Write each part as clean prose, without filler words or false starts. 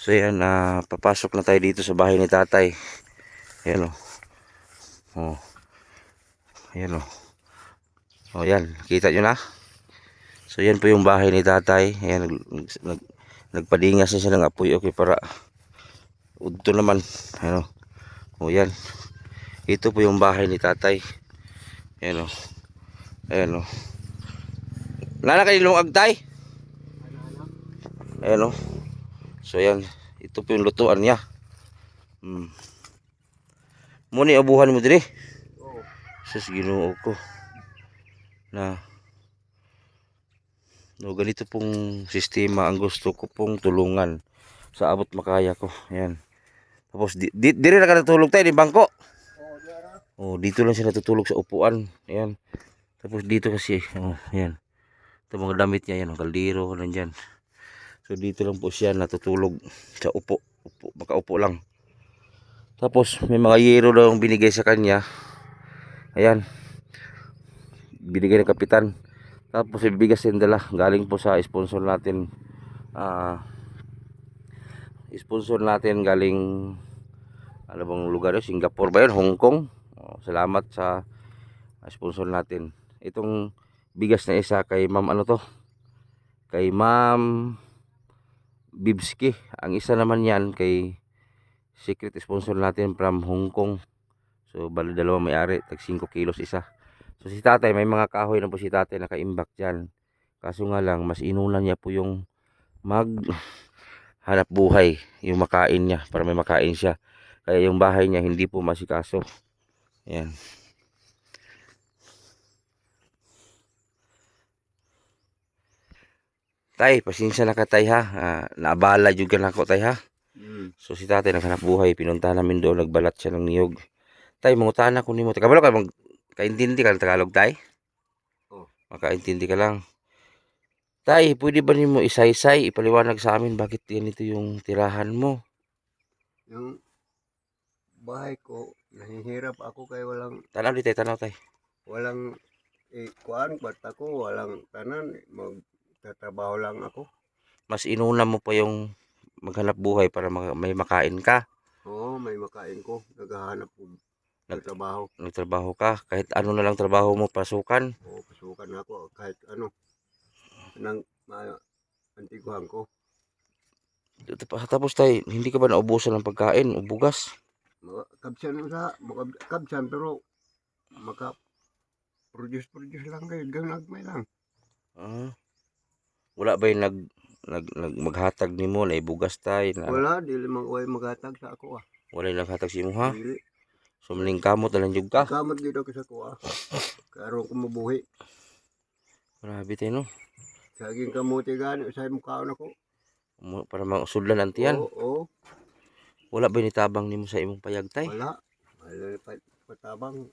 So yan, papasok na tayo dito sa bahay ni tatay. Ayan o. Oh. Ayan o. Oh, yan. Kita nyo na. So yan po yung bahay ni tatay. Ayan, nagpadingas na siya ng apoy. Okay, para udto naman. Ayan o. Oh, yan. Ito po yung bahay ni tatay. Ayan o. Ayan o. Nana kayo lumang agtay? Ayan o. So yan. Ito po yung lutuan niya. Muni abuhan mo dire. Sus, Ginoo ko. Na no, ganito pong sistema ang gusto ko pong tulungan sa abot makaya ko. Ayan. Tapos dire na ka natulog tayo ni bangko. Oh, dito lang siya natutulog sa upuan. Ayan. Tapos dito kasi, oh, ayan. Ito mga damit niya, yan, kaldero, nandyan. So dito lang po siya natutulog sa upo. Makaupo lang. Tapos may mga yero daw ang binigay sa kanya. Ayan. Binigay ng kapitan. Tapos ibigas din dala. Galing po sa sponsor natin. Sponsor natin galing ano bang lugar yun? Singapore ba yun? Hong Kong. Salamat sa sponsor natin. Itong bigas na isa kay ma'am ano to? Kay ma'am Bibski. Ang isa naman yan kay secret sponsor natin from Hong Kong. So bali dalawa may-ari, tag 5 kilos isa. So si tatay, may mga kahoy na po si tatay nakaimbak dyan. Kaso nga lang, mas inulan niya po yung hanap buhay, yung makain niya, para may makain siya. Kaya yung bahay niya hindi po masikaso. Ayan. Tay, pasensya na ka tay ha. Naabala juga na ako tay ha. So si tatay naghanap buhay, pinunta namin doon, nagbalat siya ng niyog. Tay, mangutaan ako nimo. Kabalo ka kaintindi ka ng Tagalog tay? Oh, makaintindi ka lang. Tay, pwede ba nimo isaysay, ipaliwanag sa amin bakit ganito yung tirahan mo? Yung bahay ko, nahihirap ako kay walang Tanaw di tay, tanaw tay. walang kuan ba't ako walang tanan, magtatrabaho lang ako. Mas inuna mo pa yung maghanap buhay para may makain ka. Oo, may makain ko, naghahanap ko ng trabaho. Nagtrabaho ka, kahit ano na lang trabaho mo, pasukan. Oo, pasukan ako kahit ano nang antiguhan ko. Tapos tay, hindi ka ba naubusan ng pagkain o bugas? Kabsan sa kabsan pero maka produce lang kayo, ganagmay lang. Wala ba yung maghatag nimo na ibugas tay? Wala, dili maghatag sa ako Wala yung naghatag sa imo ha? Dili. So maling kamot na lang jud ka? Kamot gid ako sa kuha. Karon ko mabuhi. Grabe tay no. Saging kamuti gani usay mo kaon ako. Para mausudlan ang tiyan. Oo. Wala ba nitabang nimo sa imong payag tay? Wala. Wala patabang.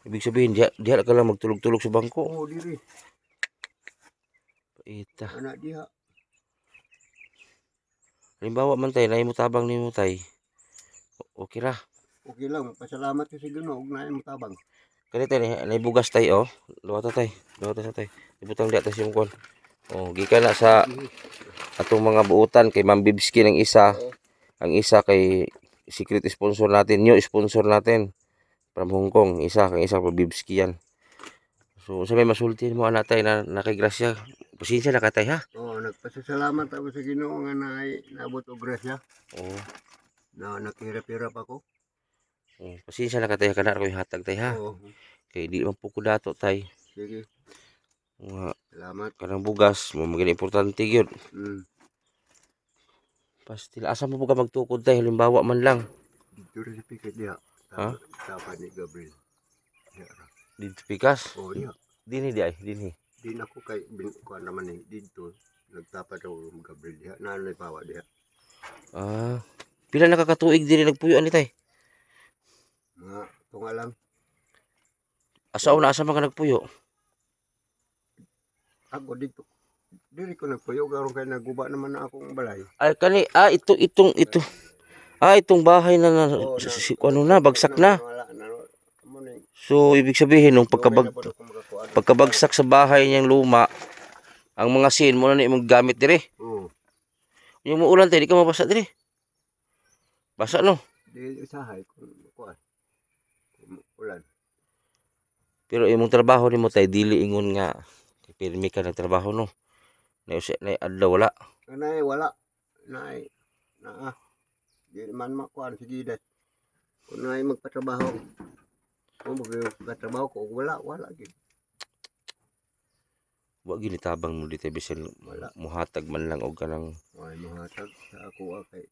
Ibig sabihin, diha ka lang magtulog-tulog sa bangko. Oo, diri. Paita. Anak diha. Halimbawa man tay, naay mo tabang nimo tay. Okay ra. Okay lang, pasalamat ka sa Ginoo ug naay mo tabang. Kani tay, naibugas tay oh. Luwata tay. Luwata sa tay. Ibutang diha tay sa imong kon. Oh, gikan na sa atong mga buutan kay Ma'am Bibski ng isa. Ang isa kay secret sponsor natin, new sponsor natin from Hong Kong. Isa kang isa kay Bibski yan. So sa may masultin mo anak tay na nakigrasya. Pasensya na ka tay ha. Oo, nagpasalamat ako sa Ginoo nga naabot og grasya. Oo. Na nakihirap-hirap ako. Pasensya na ka tay kana ko hatag tay ha. Oo. Kay di man po ko dato tay. Sige. Salamat. Kanang bugas mo maging importante gyud. Pastil asa mo ka magtukod tay halimbawa man lang. Dito rin sa pikat diha. Ha? Tapa ni Gabriel. Dito pikas. Oo, diha. Dinhi di ay, dinhi. Di na ko kay kuan naman ni dito. Nagtapa daw ang Gabriel diha. Nanay pawa diha. Pila nakakatuig diri nagpuyo ani tay? Mga tunga lang. Asa una asa man ka nagpuyo? Ako dito. Diri ko nagpuyo karon kay naguba naman na akong balay. Ay kani ito. Itong bahay na ano na bagsak na. So ibig sabihin nung pagkabagsak sa bahay niyang luma, ang mga sin mo na ni imong gamit dire. Yung muulan tay, di ka mabasa diri. Basa no. Dili usahay kung kuan. Kung ulan. Pero imong trabaho nimo tay dili ingon nga pirmi ka nagtrabaho no. Na adlaw wala. Kanay wala. Nay naa. Di man makuan sa gidas. Kung nay magpatrabaho. Kung magpatrabaho ko wala gid. Wa ginitabang mo dito bisan Wala. muhatag man lang og kanang Ay mahatag sa ako kay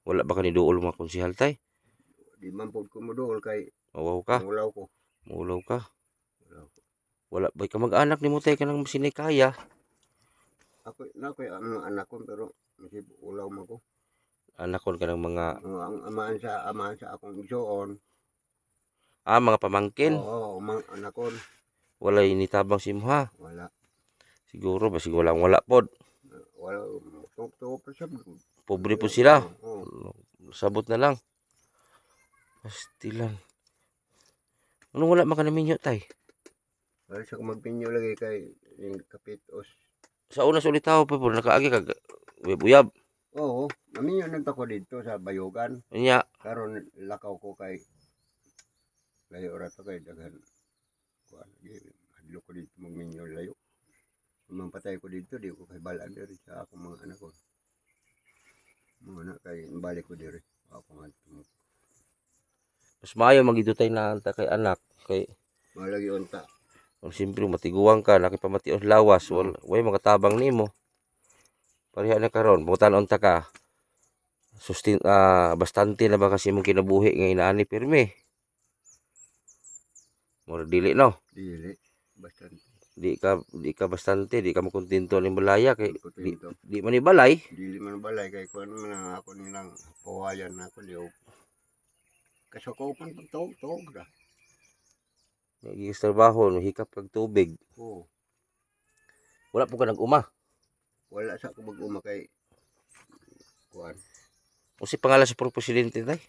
wala ba ka ni duol mga konsehal tay? di man pod ko modol kay Mawaw ka, mulaw ko. maulaw ka. Mulaw ko. Wala ba ka mag-anak nimo tay kanang masinay kaya? Ako na ko ang mga anak ko pero masib ulaw man ko. Anakon ka ng mga Ang amahan sa akong igsoon. mga pamangkin. Oo, mga anak ko Walay nitabang si mo ha. wala. Siguro basig walang wala pod. Wala tuwa pa siya. Pobre po sila. Oo. Sabot na lang. Pastilan. Anong wala man ka naminyo tay? Wala siya magpinyo lagi kay yung kapitos. Sa una sa ulitaw pa po nakaagi kag uyab. Oo, naminyo nagta ko dito sa Bayogan. Nya Karon lakaw ko kay layo ra to kay daghan kuan hadlo ko dito magminyo layo. Mampatay ko dito di ko kay balaan diri sa akong mga anak ko. Mga anak kay balik ko diri. Ako nga mas maayo magidutay na anta kay anak kay malagi unta. siyempre matiguang ka nakipamatios lawas way makatabang nimo. Pareha na karon butan unta ka. Bastante na ba kasi mong kinabuhi nga inaani pirmi? Mura dili no. Dili bastante. Di ka bastante, di ka makontento ning balaya kay Kontento. di man ibalay. Dili man balay kay kuan man ako nilang pawayan ako liog. Kasakaupan pagtawag ra. Nagigis trabaho, hikap kag tubig. Oo. Wala po ka nag-uma. Wala sa ko mag-uma kay kuan Usi pangalan sa presidente tay.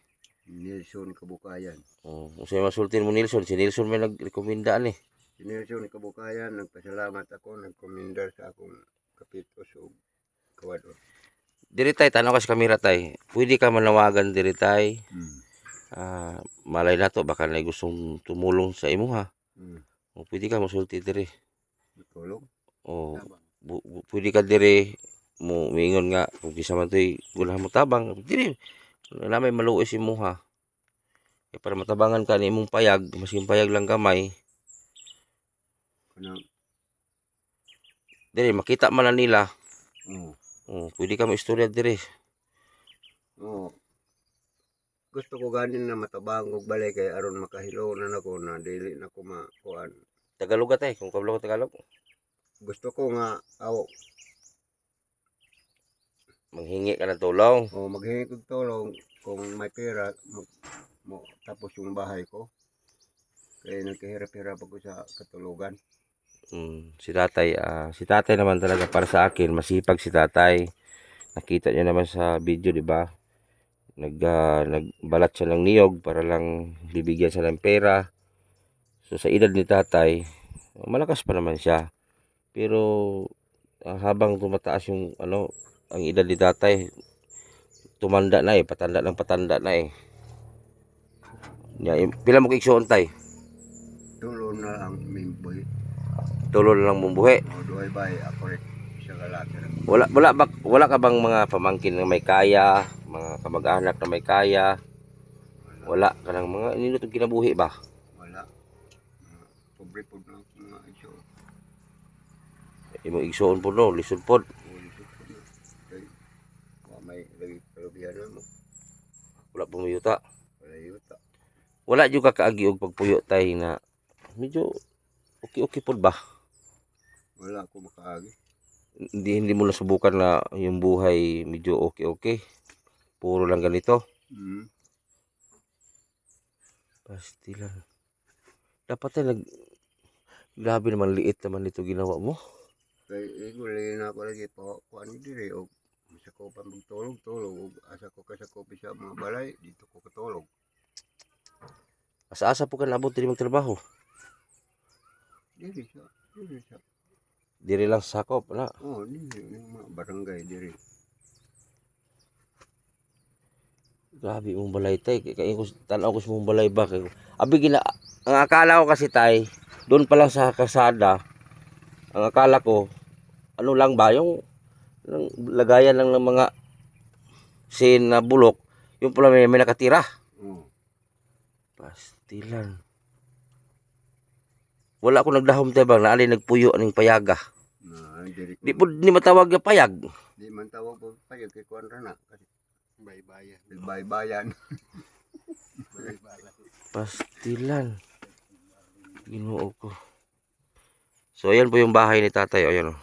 Nelson Kabukayan. Oh, usi masultin mo Nelson, si Nelson may nagrekomenda ani. Si Nelson Kabukayan nagpasalamat ako nagkomendar sa akong kapitos o kawador. Diri tay tanaw ka sa kamera tay. Pwede ka manawagan diri tay. Malay nato baka na gustong tumulong sa imo ha. O pwede ka masulti diri. Tulong. O pwede ka diri mo mingon nga kung kisa man toy wala mo tabang diri na may maluoy si mo ha. E para matabangan ka ni imong payag, maski payag lang gamay. Kanang Diri makita man na nila. oo. Pwede ka maistorya diri. Oo. Gusto ko ganin na matabang og balay kay aron makahilo na nako na dili na ko makuan. Tagalog ka tay, kung kabalo ko Tagalog. Gusto ko nga aw Manghingi ka ng tulong. o maghingi kog tulong kung may pera mo tapos yung bahay ko. Kaya nagkahirap-hirap ako sa katulugan. Si tatay naman talaga para sa akin, masipag si tatay. Nakita niyo naman sa video, di ba? Nagbalat siya ng niyog para lang bibigyan siya ng pera. So sa edad ni tatay, malakas pa naman siya. Pero habang tumataas yung ang edad ni tatay, tumanda na patanda ng patanda na Pila mo kiksuon tay? Tulo na ang mimboy. Tulo na lang mong buhi. O duhay bay ako rin siya kalaki. Wala ka bang mga pamangkin na may kaya, mga kamag-anak na may kaya? Wala ka ng mga inilutong kinabuhi ba? Wala. Pobre po na mga iso. Imong igsuon po no, lisod pod. Ulisip ko na. Kaya may lagi kalubihan na mo. Wala pong mayuta. Wala yuta. Wala juga kaagi og pagpuyo tay na medyo okay pod ba? Wala ako makaagi. Hindi mo nasubukan na yung buhay medyo okay. Puro lang ganito. Pastilan. Dapat grabe naman liit naman ito ginawa mo. Kaya igulay na ako lagi po kuan diri og sa ko pa magtulog og asa ko kasakopi sa mga balay dito ko katulog. Asa-asa po ka naabot diri magtrabaho. Diri sa. Diri lang sakop na. Diri yung mga barangay diri. Grabe mong balay tay. Kaya ko tanaw ko sa mong balay ba. Abi gina ang akala ko kasi tay, doon pa lang sa kasada, ang akala ko ano lang ba yung lagayan lang ng mga sin na bulok, yung pala may nakatira. Oo. Pastilan. Wala ako nagdahom tay bang naali nagpuyo aning payaga. Diri ko. Di po ni matawag nga payag. Di man tawag po pa yung kay kuwan ra na kasi baybayan. Baybayan. Pastilan. Ginoo ko. So ayan po yung bahay ni tatay. Ayan.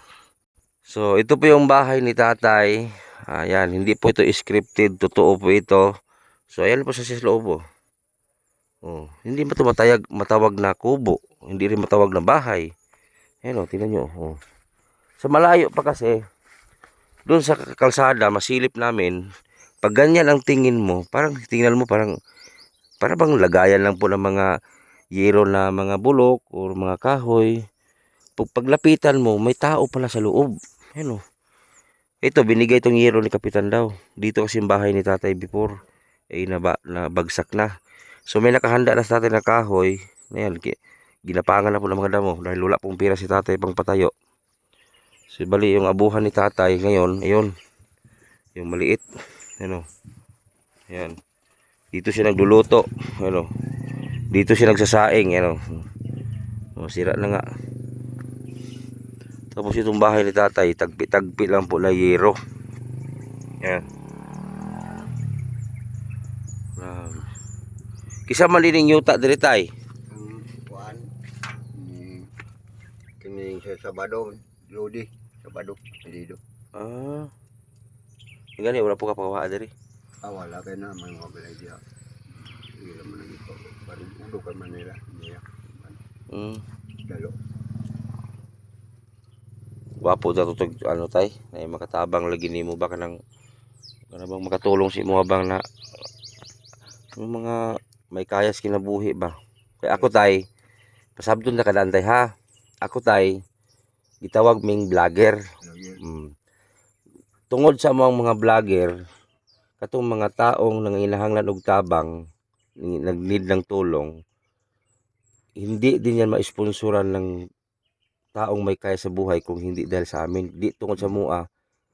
So ito po yung bahay ni tatay. Ayan, hindi po ito scripted, totoo po ito. So ayan po sa loob. Oh, hindi mo ito matawag na kubo. Hindi rin matawag na bahay. Ayan o, tingnan nyo. Oh. Sa malayo pa kasi, doon sa kalsada, masilip namin, pag ganyan ang tingin mo, parang tingnan mo parang bang lagayan lang po ng mga yero na mga bulok o mga kahoy. Pag paglapitan mo, may tao pala sa loob. Ayan o. Ito, binigay itong yero ni Kapitan daw. Dito kasi yung bahay ni tatay before. Nabagsak na. So may nakahanda na sa tatay na kahoy. Ayan, ginapangan na po ng mga damo. Dahil wala pong pira si tatay pang patayo. So bali yung abuhan ni tatay ngayon, ayun. Yung maliit. Ayan o. Ayan. Dito siya nagluluto. Ayan o. Dito siya nagsasaing. Ayan o. Sira na nga. Tapos itong bahay ni tatay, tagpi-tagpi lang po na yero. Yan. Kisa man din yuta diri tay. Ang kuwan ni kini sa Sabado, Lodi, Sabado, Pilido. Gani wala po ka pagawa diri. Wala kay na may mga balay diha. Hindi naman ang ito. Parang ulo ka Manila. Niya. Dalo. Wapo daw tutog ano tay, na makatabang lagi nimo ba kanang bang makatulong si mo habang na yung mga may kayas kinabuhi ba. Kaya ako tay, pasabton na kadaan tay ha. Ako tay, gitawag ming vlogger. Tungod sa mga vlogger, katong mga taong nangangailangan og tabang, nag-need ng tulong, hindi din yan ma-sponsoran ng taong may kaya sa buhay kung hindi dahil sa amin. Di tungod sa mua.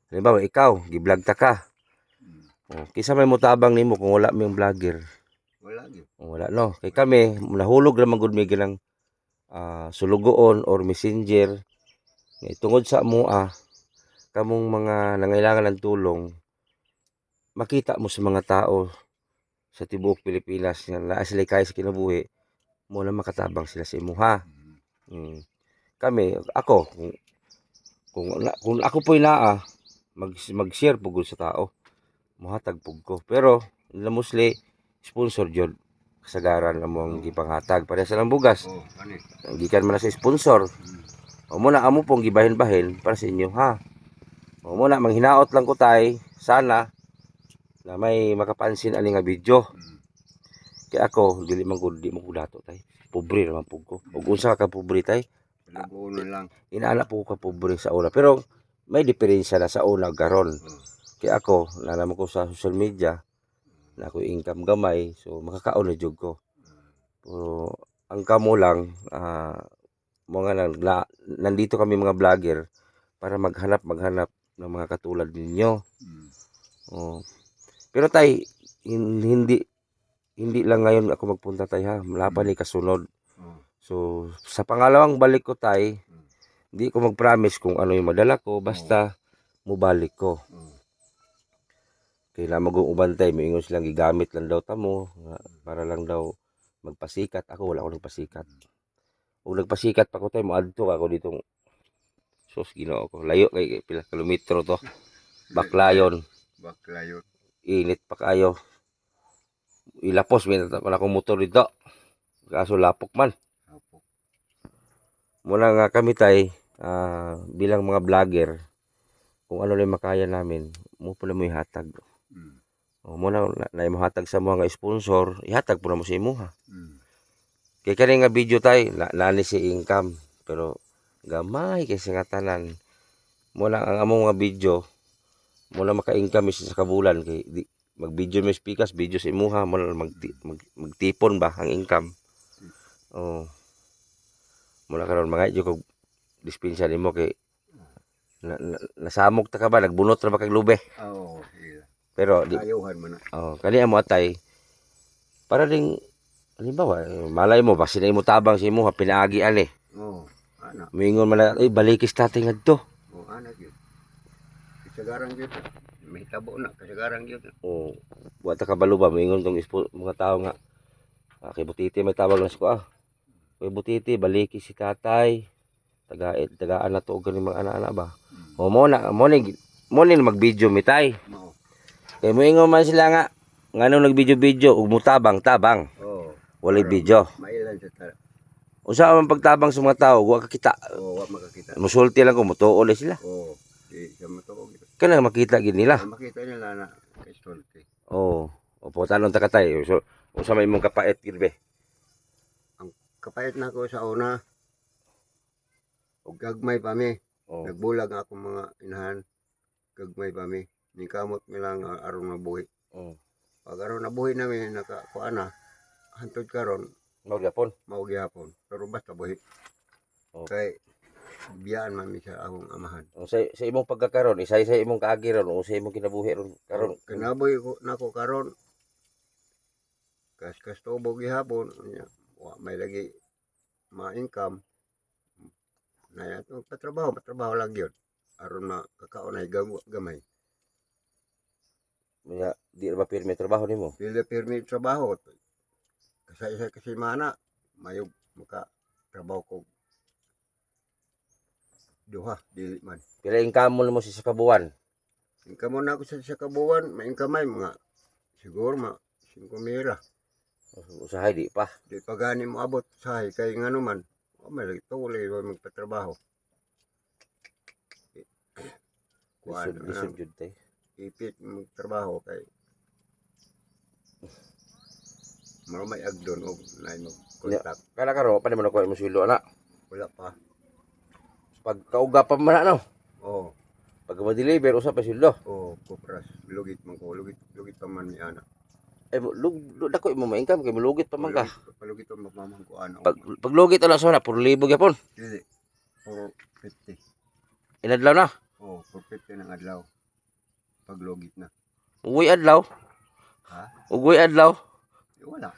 Halimbawa, ikaw, gi-vlog ta ka. Kisa may mutabang nimo kung wala may vlogger. Wala gyud. Wala no. Kay kami nahulog ra man gud mi gilang sulugoon or messenger. Tungod sa mua, kamong mga nangailangan ng tulong, makita mo sa mga tao sa tibuok Pilipinas nga naa sila kaya sa kinabuhi, mo na makatabang sila sa imuha. Kami, ako, kung ako po'y naa, mag-share pugod sa tao. Muhatag pug ko. Pero, nila mostly, sponsor jud kasagaran na mong gipanghatag. Para sa lang bugas. Gikan man na sa sponsor. O muna, amo pong gibahin-bahin para sa inyo, ha? O muna, manghinaot lang ko tay, sana, na may makapansin ani nga video. Kaya ako, dili man gud di mo dato tay. Pobre naman pug ko. Ug unsa ka pobre tay? Lang. Inaana po ka pobre sa una. Pero may diferensya na sa una garon. Kaya ako, nalaman ko sa social media, na ako income gamay, so makakaon na jud ko. Pero ang kamo lang, nandito kami mga vlogger para maghanap ng mga katulad ninyo. Pero tay, hindi lang ngayon ako magpunta tay ha. Malapan ni kasunod. So, sa pangalawang balik ko tay, hindi ko mag-promise kung ano yung madala ko, basta mubalik ko. Kailangan mag-uuban tay, maingon silang gigamit lang daw tamo, para lang daw magpasikat. Ako wala ako nagpasikat. Kung nagpasikat pa ko tay, moadto ako ditong sus Ginoo ko. Layo kay pila kilometro to. Baklayon. Init pa kayo. Ilapos may akong motor dito. Kaso lapok man. Muna nga kami tay, bilang mga vlogger, kung ano lang makaya namin, mo pala mo ihatag. Muna na ihatag sa mga sponsor, ihatag po na mo sa imuha. Kaya kani nga video tay, nani si income, pero gamay kasi nga tanan. Muna ang among mga video, muna maka-income sa kabulan, kay mag-video may pikas, video sa imuha, magtipon ba ang income. Oh. Mula karon mga idyo kog dispensa nimo kay nasamok ta ka ba, nagbunot ra ba kag lube. Oo, iya. Pero di Ayuhan man na. kani amo atay para ding halimbawa malay mo basi na imo tabang sa imuha pinaagi ani. Oo, ana. Mingon man na, ay balikis tatay ngadto. Oo, ana gyud. Kasagaran gyud. May tabo na kasagaran gyud. Oh, wa ta kabalo ba mingon tong mga tao nga kay butiti may tawag na ko kay butiti baliki si tatay. Tagaan na to og ganing mga ana-ana ba. O mo ni mag-video mitay. Mao. Kay moingon man sila nga nganong nag-video-video ug mutabang-tabang. Oo. Walay video. Mailan sa Usa man pagtabang sa mga tao, wa ka kita. Oo, wa makakita. Musulti lang ko mutuol sila. Oo. Di sa matuog. Kana makita gid nila. Makita nila na kay Stolte. Oh, opo tanon ta katay. So, usa may imong kapait girbe. Kapait na ko sa una. Og gagmay pa mi. Oh. Nagbulag ako mga inahan. Gagmay pa mi. Ni kamot mi lang aron mabuhi. Oh. Pag aron nabuhi namin nakakuan na. Hantod karon Magyapon. mao gyapon. Pero basta buhi. Oh. Kay biyaan man mi sa akong amahan. Sa imong pagkakaron, isa sa imong kaagi ron, o sa imong kinabuhi ron karon. Kinabuhi ko nako karon. Kas tubo gihapon. Wa may lagi ma-income. Na yato patrabaho lang yun. Aron makakaon ay gamay. Mga di ra ba pirmi trabaho nimo? Pila pirmi trabaho. Kasi mana mayog maka trabaho ko duha dili man. Pila income mo sa kabuwan? Income mo na ako sa kabuwan, may income mga siguro 5 mira. Usahay di pa. Di pa gani mo abot sahay kay ngano man. O may lagi tuloy magpatrabaho. Kuan Lisod jud tay. ipit magtrabaho kay maro may agdon og nay mo kontak. Kala karo pa naman ako imong sweldo ana. Wala pa. Pag kauga pa man ano. Oo. Pag ma-deliver usa pa sweldo. Oo, kupras. Lugit man ko. Lugit pa man ni ana. Ay dako imo ma-income kay mulugit pa man ka. Palugit pa mamamang ko ano. Pag lugit ala sa na 4,000 gyapon. Dili. 450. Inadlaw na. Oo, 450 ng adlaw. Pag lugit na. Ugoy adlaw. Ha? Ugoy adlaw. Wala.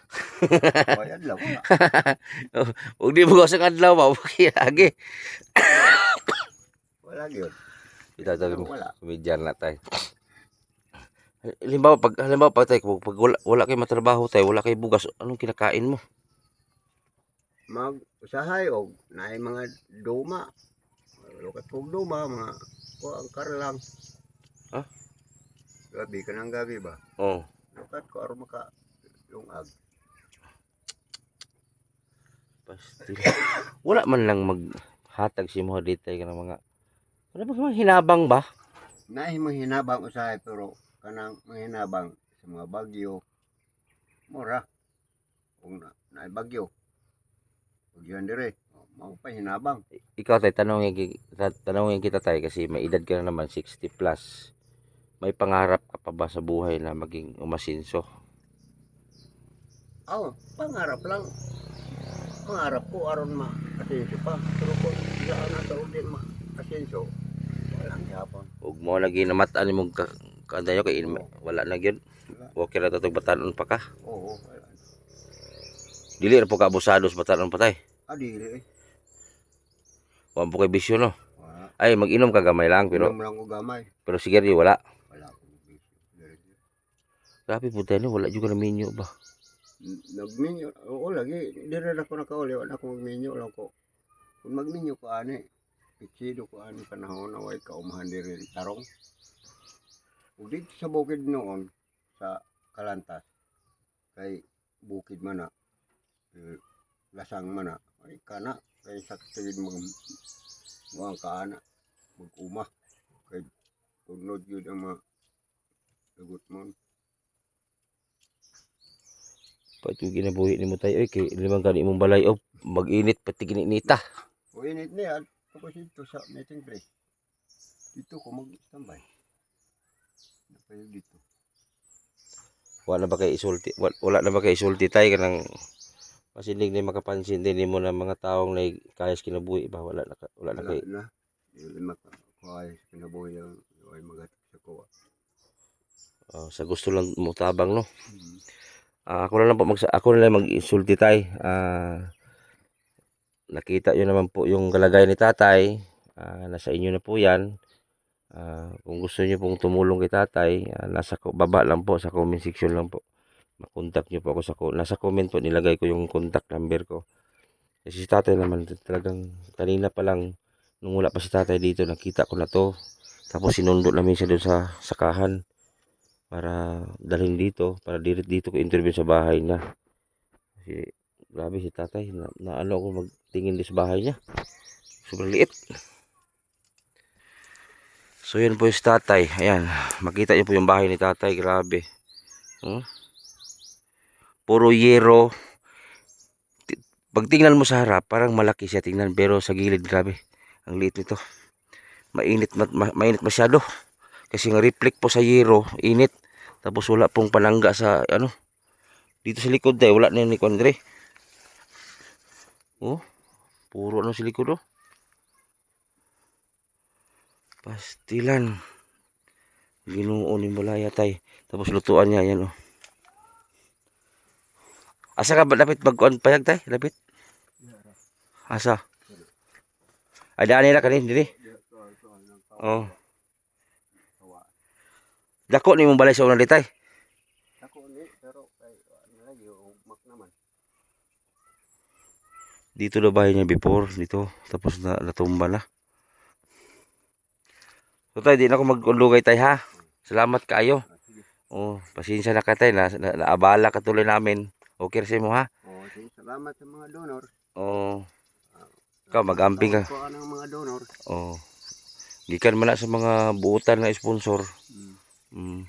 Wala adlaw. Wala. Ug di mo sa adlaw ba agi. Wala gyud. Kita tayo Wala. medyan na tayo. Halimbawa pag tayo pag wala kay matrabaho tayo, wala kay bugas, anong kinakain mo? Mag-usahay og naay mga duma. Lukat kog duma mga ang karlang. Ha? Gabi ka ng gabi ba? Oh. Lukat ko aron maka lungag. Pastil. Wala man lang maghatag si mo dito ka ng mga wala ba mga hinabang ba? Naay mo hinabang usahay pero kanang mahinabang sa mga bagyo mura. Kung naay bagyo. Ug yan dire, mao pa hinabang. Ikaw tay tanongin kita tay kasi may edad ka na naman 60 plus. May pangarap ka pa ba sa buhay na maging umasinso? Pangarap lang. Pangarap ko aron ma-asenso pa. Pero kung saan na taon din ma-asenso, walang yapon. Ug mo lagi namataan nimo kandayo kay wala na gyud. Okay ra tatog batanon pa ka. Oo, wala. Dili ra po ka abusado sa batanon pa tay. Dili eh. Wa po kay bisyo no. Wala. Ay mag-inom ka gamay lang pero Inom lang ko gamay. sige ri wala. Wala akong bisyo. Grabe po tayo wala jud ka na minyo ba. Nagminyo. Oo, lagi. Dire na ko nakauli. Wala akong magminyo lang ko. Kung magminyo ko ani, pitsido ko ani panahon na way kaumahan dire tarong. Ug dito sa bukid noon, sa Kalantas, kay bukid man na, lasang man na, ay kana, kay sa tigid mga kaana, mag-uma, kay tunod yun ang mga lagot mo. Pati ginabuhi nimo tayo kay limang gani imong balay mag-init pati gininita. O init niya, tapos ito sa meeting place. Dito ko mag-standby. Napayo dito. wala na ba kay isulti, wala na ba kay isulti tay kanang masinig ni makapansin din mo na mga taong na kayas kinabuhi ba wala na wala na Wala kay na. Dili makakuha sa kinabuhi ang ay magatak sa kuha. sa gusto lang mo tabang no. Hmm. Ako na lang mag-isulti tay. Nakita nyo naman po yung kalagayan ni tatay. Nasa inyo na po yan. Kung gusto niyo pong tumulong kay tatay, nasa baba lang po sa comment section lang po. Makontak niyo po ako nasa comment po nilagay ko yung contact number ko. Kasi si tatay naman talagang kanina pa lang nung wala pa si tatay dito nakita ko na to. Tapos sinundo namin siya doon sa sakahan para dalhin dito para dito ko interview sa bahay niya. Kasi grabe si tatay na ano ako magtingin din sa bahay niya. Sobrang liit. So yun po yung tatay. Ayan. Makita niyo po yung bahay ni tatay. Grabe. Puro yero. Pag tingnan mo sa harap, parang malaki siya tingnan. Pero sa gilid, grabe. Ang liit nito. Mainit masyado. Kasi nga reflect po sa yero. Init. Tapos wala pong panangga sa ano. Dito sa likod tayo. Wala na yung likod dre. Puro ano sa likod Pastilan. Ginoo ni Mulaya tay. Tapos lutuan niya yan Asa ka ba dapat magkuan payag tay? Dapat. Asa? Ay daan nila kanin diri. Oh. Dako ni mong balay sa unang ditay. Ako ni pero kay ano lagi ugmak naman. Dito na bahay niya before dito tapos natumba na. So tay di na ako magundugay tay ha. Salamat kaayo. Sige. Pasensya na ka tay naabala ka tuloy namin. Okay sa mo ha. Sige, salamat sa mga donor. Ikaw mag-amping ka. Ko ng mga donor. Gikan man na sa mga buutan na sponsor. Mm.